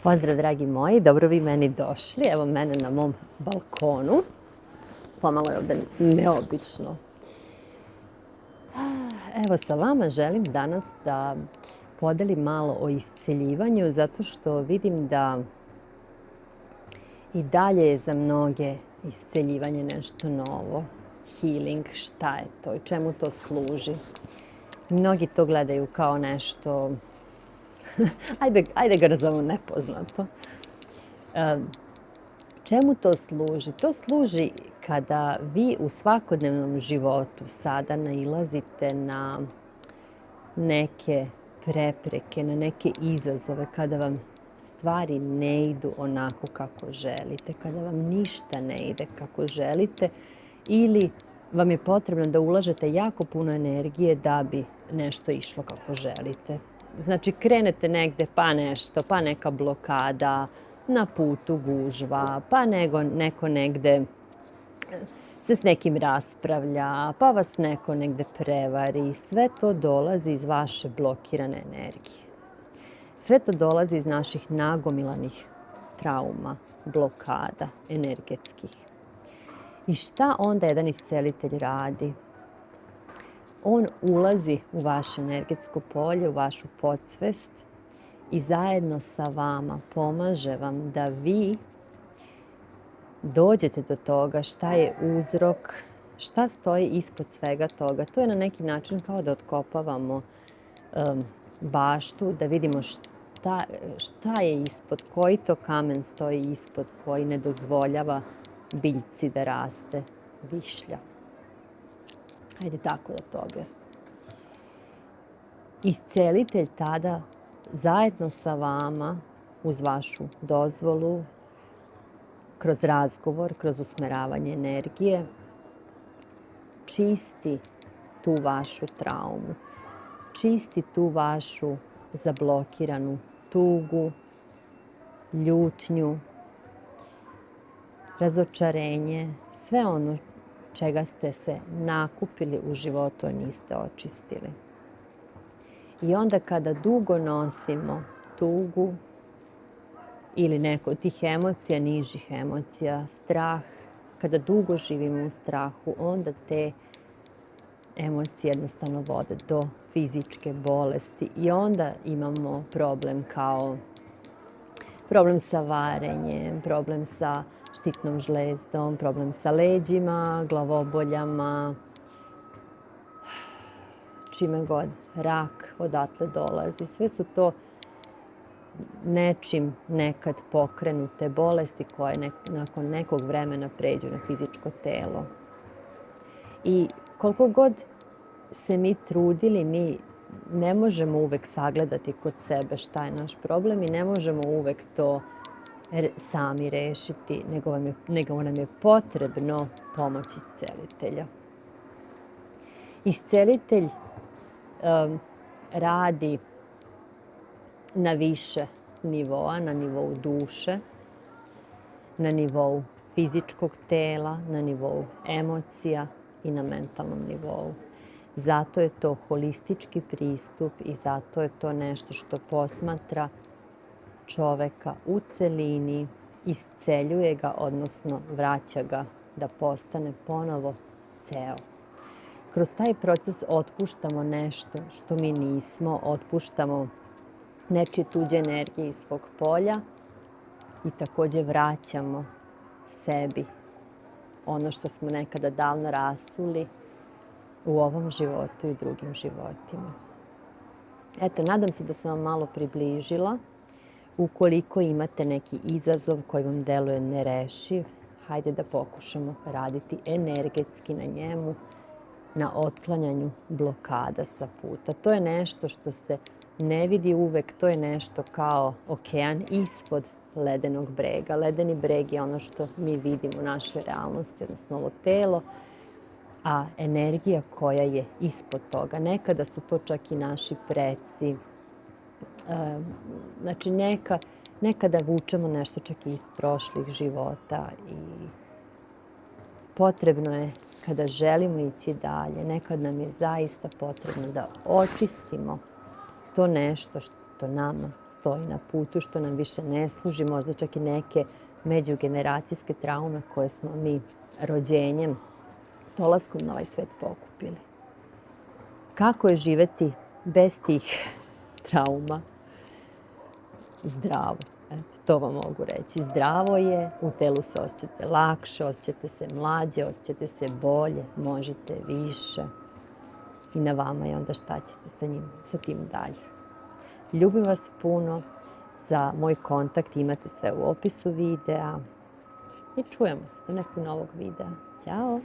Pozdrav dragi moji, dobro vi meni došli. Evo mene na mom balkonu. Pomalo je ovdje neobično. Evo sa vama želim danas da podelim malo o isceljivanju zato što vidim da i dalje je za mnoge isceljivanje nešto novo. Healing, šta je to i čemu to služi? Mnogi to gledaju kao nešto ajde ga nazovemo nepoznato. Čemu to služi? To služi kada vi u svakodnevnom životu sada nailazite na neke prepreke, na neke izazove, kada vam stvari ne idu onako kako želite, kada vam ništa ne ide kako želite ili vam je potrebno da ulažete jako puno energije da bi nešto išlo kako želite. Znači, krenete negde, pa nešto, pa neka blokada, na putu gužva, pa neko negde se s nekim raspravlja, pa vas neko negde prevari. Sve to dolazi iz vaše blokirane energije. Sve to dolazi iz naših nagomilanih trauma, blokada energetskih. I šta onda jedan iscelitelj radi? On ulazi u vaše energetsko polje, u vašu podsvest i zajedno sa vama pomaže vam da vi dođete do toga šta je uzrok, šta stoji ispod svega toga. To je na neki način kao da otkopavamo baštu, da vidimo šta je ispod, koji to kamen stoji ispod, koji ne dozvoljava biljci da raste višlja. Hajde tako da to objasnim. Iscelitelj tada zajedno sa vama, uz vašu dozvolu, kroz razgovor, kroz usmeravanje energije, čisti tu vašu traumu, čisti tu vašu zablokiranu tugu, ljutnju, razočarenje, sve ono čega ste se nakupili u životu, a niste očistili. I onda kada dugo nosimo tugu ili neko od tih emocija, nižih emocija, strah, kada dugo živimo u strahu, onda te emocije jednostavno vode do fizičke bolesti i onda imamo problem kao problem sa varenjem, problem sa štitnom žlezdom, problem sa leđima, glavoboljama, čime god, rak odatle dolazi. Sve su to nečim nekad pokrenute bolesti koje nakon nekog vremena pređu na fizičko telo. I koliko god se mi trudili, mi ne možemo uvek sagledati kod sebe šta je naš problem i ne možemo uvek to sami rešiti, nego nam je potrebno pomoć iscelitelja. Iscelitelj radi na više nivoa, na nivou duše, na nivou fizičkog tela, na nivou emocija i na mentalnom nivou. Zato je to holistički pristup i zato je to nešto što posmatra čoveka u celini, isceljuje ga, odnosno vraća ga da postane ponovo ceo. Kroz taj proces otpuštamo nešto što mi nismo, otpuštamo nečije tuđe energije iz svog polja i također vraćamo sebi ono što smo nekada davno rasuli u ovom životu i drugim životima. Eto, nadam se da sam vam malo približila. Ukoliko imate neki izazov koji vam deluje nerešiv, hajde da pokušamo raditi energetski na njemu, na otklanjanju blokada sa puta. To je nešto što se ne vidi uvek, to je nešto kao okean ispod ledenog brega. Ledeni breg je ono što mi vidimo u našoj realnosti, odnosno ovo telo, a energija koja je ispod toga. Nekada su to čak i naši preci. Znači, nekada vučemo nešto čak i iz prošlih života i potrebno je, kada želimo ići dalje, nekad nam je zaista potrebno da očistimo to nešto što nama stoji na putu, što nam više ne služi, možda čak i neke međugeneracijske traume koje smo mi rođenjem, dolaskom na ovaj svet pokupili. Kako je živeti bez tih trauma? Zdravo. Eto, to vam mogu reći. Zdravo je, u telu se osjećate lakše, osjećate se mlađe, osjećate se bolje, možete više. I na vama je onda šta ćete sa tim dalje. Ljubim vas puno. Za moj kontakt imate sve u opisu videa. I čujemo se do nekog novog videa. Ćao!